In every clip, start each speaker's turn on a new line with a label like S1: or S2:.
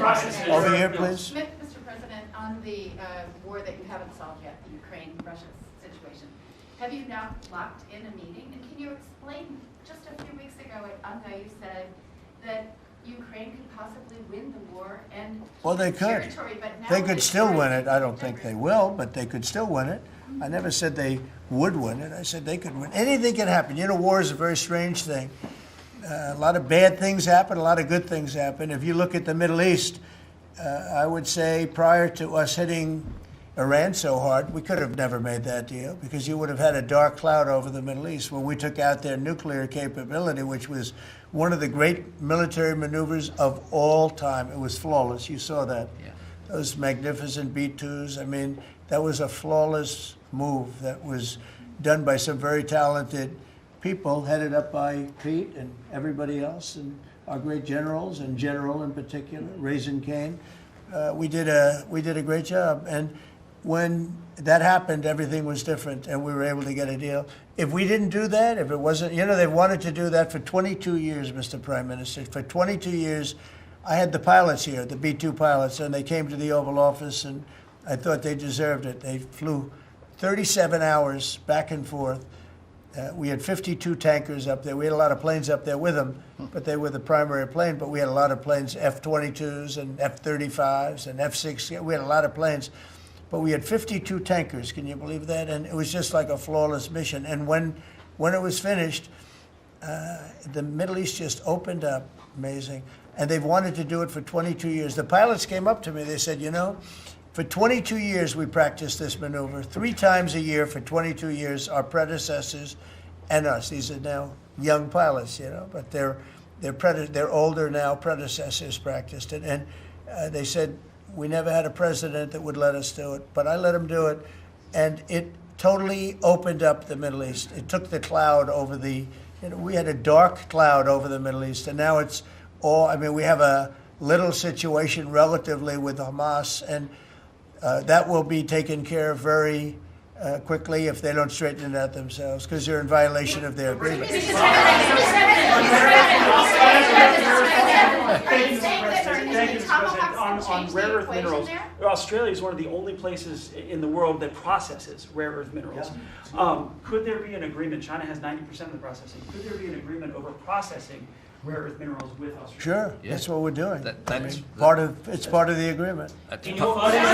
S1: Over here, please.
S2: Mr. President, on the war that you haven't solved yet, the Ukraine-Russia situation, have you now locked in a meeting? And can you explain, just a few weeks ago at UNGA, you said that Ukraine could possibly win the war and
S1: Well, they could.
S2: territory, but now
S1: They could
S2: it's
S1: still
S2: very
S1: win it. I don't think they
S2: different.
S1: will, but they could still win it. I never said they would win it. I said they could win. Anything can happen. You know, war is a very strange thing. A lot of bad things happen, a lot of good things happen. If you look at the Middle East, I would say prior to us hitting Iran so hard, we could have never made that deal because you would have had a dark cloud over the Middle East when we took out their nuclear capability, which was one of the great military maneuvers of all time. It was flawless. You saw that.
S3: Yeah.
S1: Those magnificent B-2s. I mean, that was a flawless move that was done by some very talented people, headed up by Pete and everybody else, and our great generals, and General in particular, Raisin Kane. We did a great job. And when that happened, everything was different, and we were able to get a deal. If we didn't do that, if it wasn't, you know, they wanted to do that for 22 years, Mr. Prime Minister. For 22 years, I had the pilots here, the B-2 pilots, and they came to the Oval Office, and I thought they deserved it. They flew 37 hours back and forth. We had 52 tankers up there. We had a lot of planes up there with them, but they were the primary plane. But we had a lot of planes, F-22s and F-35s and F-6. We had a lot of planes. But we had 52 tankers. Can you believe that? And it was just like a flawless mission. And when it was finished, the Middle East just opened up. Amazing. And they've wanted to do it for 22 years. The pilots came up to me. They said, you know, for 22 years, we practiced this maneuver. 3 times a year for 22 years, our predecessors and us. These are now young pilots, you know, but they're older now. Predecessors practiced it. And they said, we never had a president that would let us do it, but I let him do it. And it totally opened up the Middle East. It took the cloud over the, you know, we had a dark cloud over the Middle East, and now it's all, I mean, we have a little situation relatively with Hamas, and that will be taken care of very quickly if they don't straighten it out themselves, because they're in violation of their agreement.
S4: Thank you, Mr. President. On rare earth minerals, Australia is one of the only places in the world that processes rare earth minerals. Could there be an agreement? China has 90% of the processing. Could there be an agreement over processing rare earth minerals with Australia?
S1: Sure,
S3: Yeah.
S1: That's what we're doing.
S3: That's
S1: It's part of the agreement.
S3: That's
S4: Can
S3: part
S4: you-
S3: of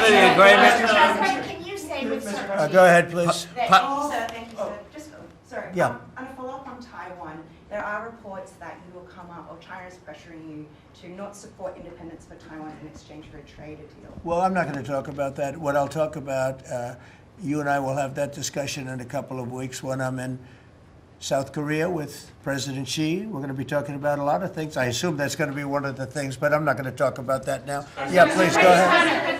S3: the agreement.
S5: Can you say with certainty
S1: Go ahead, please.
S5: that
S3: Pa-
S5: also, thank you, sir, just, sorry.
S1: Yeah.
S5: On a follow-up on Taiwan, there are reports that you will come up, or China is pressuring you to not support independence for Taiwan in exchange for a trade deal.
S1: Well, I'm not going to talk about that. What I'll talk about, you and I will have that discussion in a couple of weeks when I'm in South Korea with President Xi. We're going to be talking about a lot of things. I assume that's going to be one of the things, but I'm not going to talk about that now. Yeah, please, go ahead.